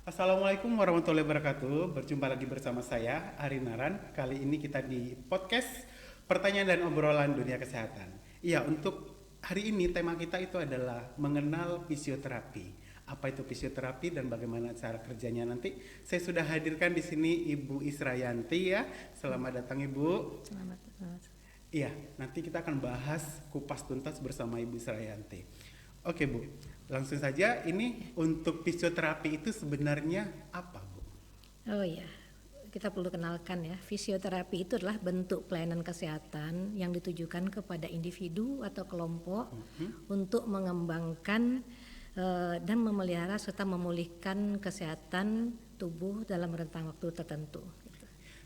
Assalamualaikum warahmatullahi wabarakatuh. Berjumpa lagi bersama saya, Ari Naran. Kali ini kita di podcast Pertanyaan dan Obrolan Dunia Kesehatan. Iya, untuk hari ini tema kita itu adalah mengenal fisioterapi. Apa itu fisioterapi dan bagaimana cara kerjanya nanti? Saya sudah hadirkan di sini Ibu Israyanti ya. Selamat datang Ibu. Selamat. Iya, nanti kita akan bahas kupas tuntas bersama Ibu Israyanti. Oke Bu, langsung saja. Ini untuk fisioterapi itu sebenarnya apa Bu? Oh ya, kita perlu kenalkan ya. Fisioterapi itu adalah bentuk pelayanan kesehatan yang ditujukan kepada individu atau kelompok untuk mengembangkan dan memelihara serta memulihkan kesehatan tubuh dalam rentang waktu tertentu.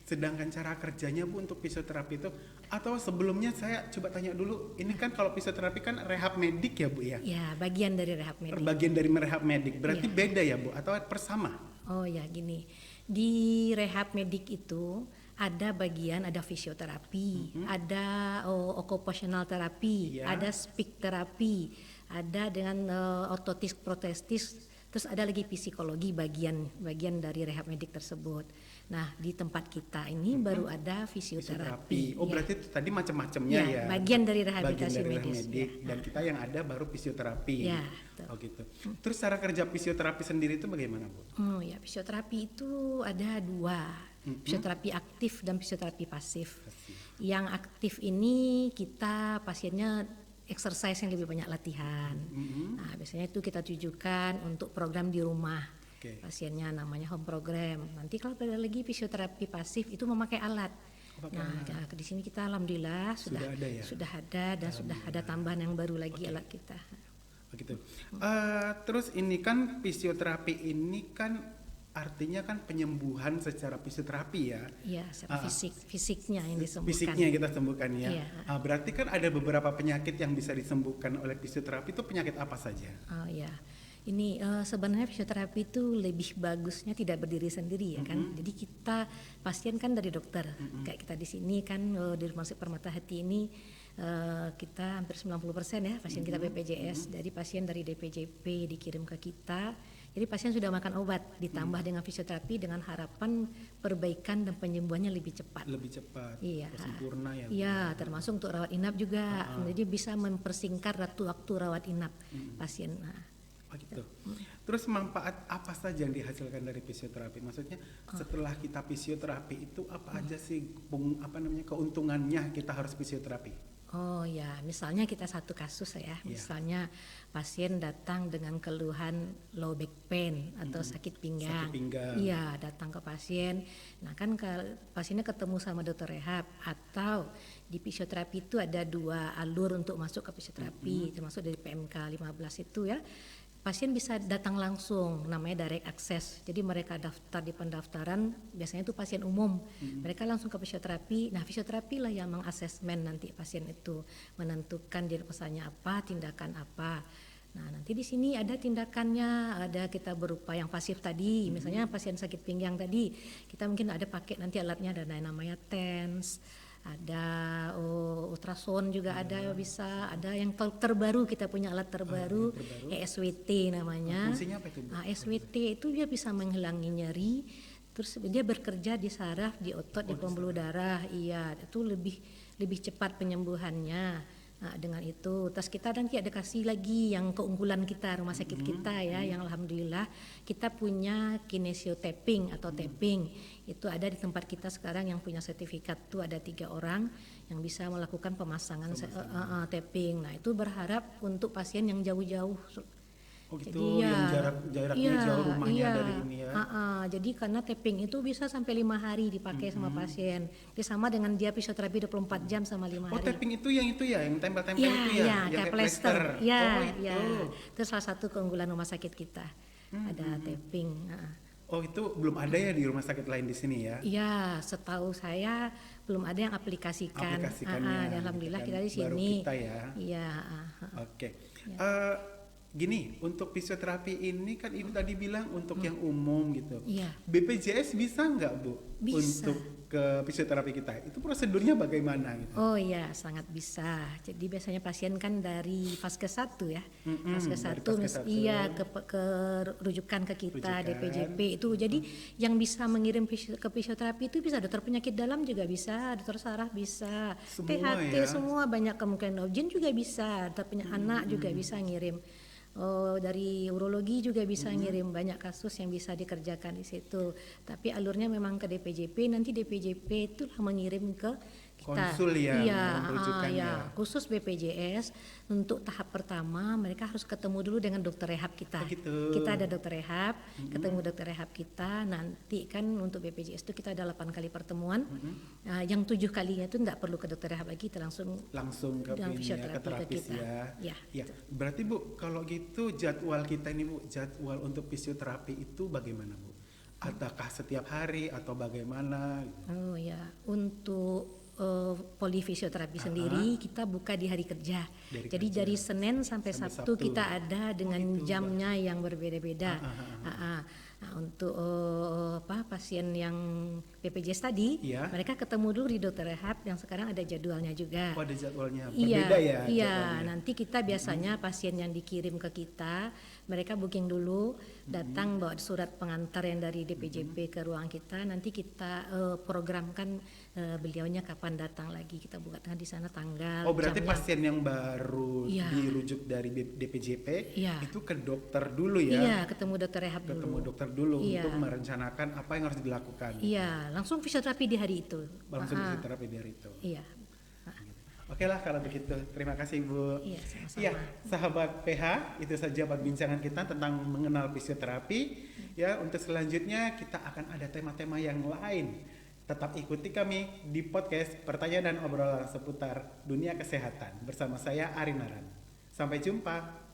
Sedangkan cara kerjanya Bu untuk fisioterapi itu, atau sebelumnya saya coba tanya dulu, ini kan kalau fisioterapi kan rehab medik ya Bu ya? Ya, bagian dari rehab medik. Bagian dari rehab medik, berarti beda ya Bu atau persama? Oh ya gini, di rehab medik itu ada bagian, ada fisioterapi, ada occupational therapy, ada speech therapy, ada dengan ortotis protestis. Terus ada lagi psikologi bagian dari rehab medik tersebut. Nah di tempat kita ini baru ada fisioterapi. Oh ya. Berarti itu tadi macam-macamnya ya. Bagian dari rehabilitasi medis. Ya. Dan kita yang ada baru fisioterapi. Ya. Oh gitu. Terus cara kerja fisioterapi sendiri itu bagaimana Bu? Ya fisioterapi itu ada dua. Fisioterapi aktif dan fisioterapi pasif. Yang aktif ini kita pasiennya exercise yang lebih banyak latihan. Nah, biasanya itu kita tujukan untuk program di rumah. Pasiennya namanya home program. Nanti kalau ada lagi fisioterapi pasif itu memakai alat. Di sini kita alhamdulillah sudah ada dan sudah ada tambahan yang baru lagi alat kita. Begitu. Terus ini kan fisioterapi ini kan artinya kan penyembuhan secara fisioterapi ya. Iya, secara fisiknya yang disembuhkan. Fisiknya kita sembuhkan ya. Iya. Berarti kan ada beberapa penyakit yang bisa disembuhkan oleh fisioterapi, itu penyakit apa saja? Oh ya. Ini sebenarnya fisioterapi itu lebih bagusnya tidak berdiri sendiri ya kan. Jadi kita pasien kan dari dokter. Kayak kita di sini kan di Rumah Sakit Permata Hati ini kita hampir 90% ya pasien kita BPJS. Jadi pasien dari DPJP dikirim ke kita. Jadi pasien sudah makan obat ditambah dengan fisioterapi dengan harapan perbaikan dan penyembuhannya lebih cepat. Lebih cepat. Iya. Sempurna ya. Iya, termasuk untuk rawat inap juga. Jadi bisa mempersingkat waktu rawat inap pasien. Gitu. Terus manfaat apa saja yang dihasilkan dari fisioterapi? Maksudnya setelah kita fisioterapi itu apa aja sih keuntungannya kita harus fisioterapi? Oh ya, misalnya kita satu kasus ya, misalnya pasien datang dengan keluhan low back pain atau sakit pinggang. Iya, datang ke pasien. Nah kan pasiennya ketemu sama dokter rehab atau di fisioterapi itu ada dua alur untuk masuk ke fisioterapi, termasuk dari PMK 15 itu ya. Pasien bisa datang langsung, namanya direct access. Jadi mereka daftar di pendaftaran, biasanya itu pasien umum. Mereka langsung ke fisioterapi. Nah, fisioterapi lah yang mengasesmen nanti pasien itu, menentukan dia pesannya apa, tindakan apa. Nah, nanti di sini ada tindakannya, ada kita berupa yang pasif tadi, misalnya pasien sakit pinggang tadi, kita mungkin ada pakai nanti alatnya ada namanya TENS. Ada ultrasound juga ada bisa, ada yang terbaru kita punya alat terbaru ESWT namanya. Fungsinya apa itu? ESWT itu dia bisa menghilangi nyeri, terus dia bekerja di saraf, di otot, di pembuluh darah. Iya, itu lebih cepat penyembuhannya. Nah, dengan itu, terus kita nanti ada kasih lagi yang keunggulan kita rumah sakit kita ya, yang alhamdulillah kita punya kinesio tapping atau tapping. Itu ada di tempat kita sekarang yang punya sertifikat tuh ada 3 orang yang bisa melakukan pemasangan tapping. Nah, itu berharap untuk pasien yang jauh-jauh. Oh gitu, jadi yang jaraknya jauh rumahnya dari ini ya. Jadi karena tapping itu bisa sampai 5 hari dipakai sama pasien. Dia sama dengan dia fisioterapi 24 jam sama 5 hari. Oh, tapping itu yang tempel-tempel itu ya? Yang kayak plester. Itu salah satu keunggulan rumah sakit kita. Ada tapping. Oh, itu belum ada ya di rumah sakit lain di sini ya? Iya, setahu saya belum ada yang aplikasikan. Alhamdulillah kita di sini. Baru kita ya. Iya. Oke. Gini, untuk fisioterapi ini kan Ibu tadi bilang untuk yang umum gitu. Iya. BPJS bisa nggak Bu? Bisa. Untuk ke fisioterapi kita, itu prosedurnya bagaimana gitu? Oh iya, sangat bisa. Jadi biasanya pasien kan dari fase 1 ya. Fase 1 iya ke rujukan ke kita DPJP itu. Jadi yang bisa mengirim ke fisioterapi itu bisa dokter penyakit dalam juga bisa, dokter saraf bisa, semua THT ya? Semua banyak kemungkinan. Urgent juga bisa, dokter penyakit anak juga bisa ngirim. Dari urologi juga bisa ngirim, banyak kasus yang bisa dikerjakan di situ. Tapi alurnya memang ke DPJP, nanti DPJP itulah mengirim ke kita. Konsul ya, Iya, khusus BPJS untuk tahap pertama mereka harus ketemu dulu dengan dokter rehab kita. Oh gitu. Kita ada dokter rehab, ketemu dokter rehab kita. Nanti kan untuk BPJS itu kita ada 8 kali pertemuan. Yang 7 kalinya itu tidak perlu ke dokter rehab lagi, kita langsung ke terapis ya. Ya. Berarti Bu, kalau gitu jadwal kita ini Bu, jadwal untuk fisioterapi itu bagaimana Bu? Apakah setiap hari atau bagaimana? Oh ya, untuk polifisioterapi sendiri kita buka di hari kerja. Jadi dari Senin sampai Sabtu kita ada dengan jamnya yang berbeda-beda. Nah, untuk pasien yang BPJS tadi, mereka ketemu dulu di dokter rehab yang sekarang ada jadwalnya juga. Oh, ada jadwalnya. Berbeda ya? Iya, nanti kita biasanya pasien yang dikirim ke kita, mereka booking dulu, datang bawa surat pengantar yang dari DPJP ke ruang kita, nanti kita programkan beliaunya kapan datang lagi, kita buka di sana tanggal. Oh, berarti jamnya. Pasien yang baru dirujuk dari DPJP itu ke dokter dulu ya? Iya, ketemu dokter rehab dulu. Ketemu dokter dulu untuk merencanakan apa yang harus dilakukan. Iya, langsung fisioterapi di hari itu. Langsung fisioterapi di hari itu. Iya. Oke lah kalau begitu. Terima kasih Bu. Iya, sama-sama. Iya, sahabat PH, itu saja perbincangan kita tentang mengenal fisioterapi. Ya, untuk selanjutnya kita akan ada tema-tema yang lain. Tetap ikuti kami di podcast Pertanyaan dan Obrolan seputar dunia kesehatan bersama saya Arinaran. Sampai jumpa.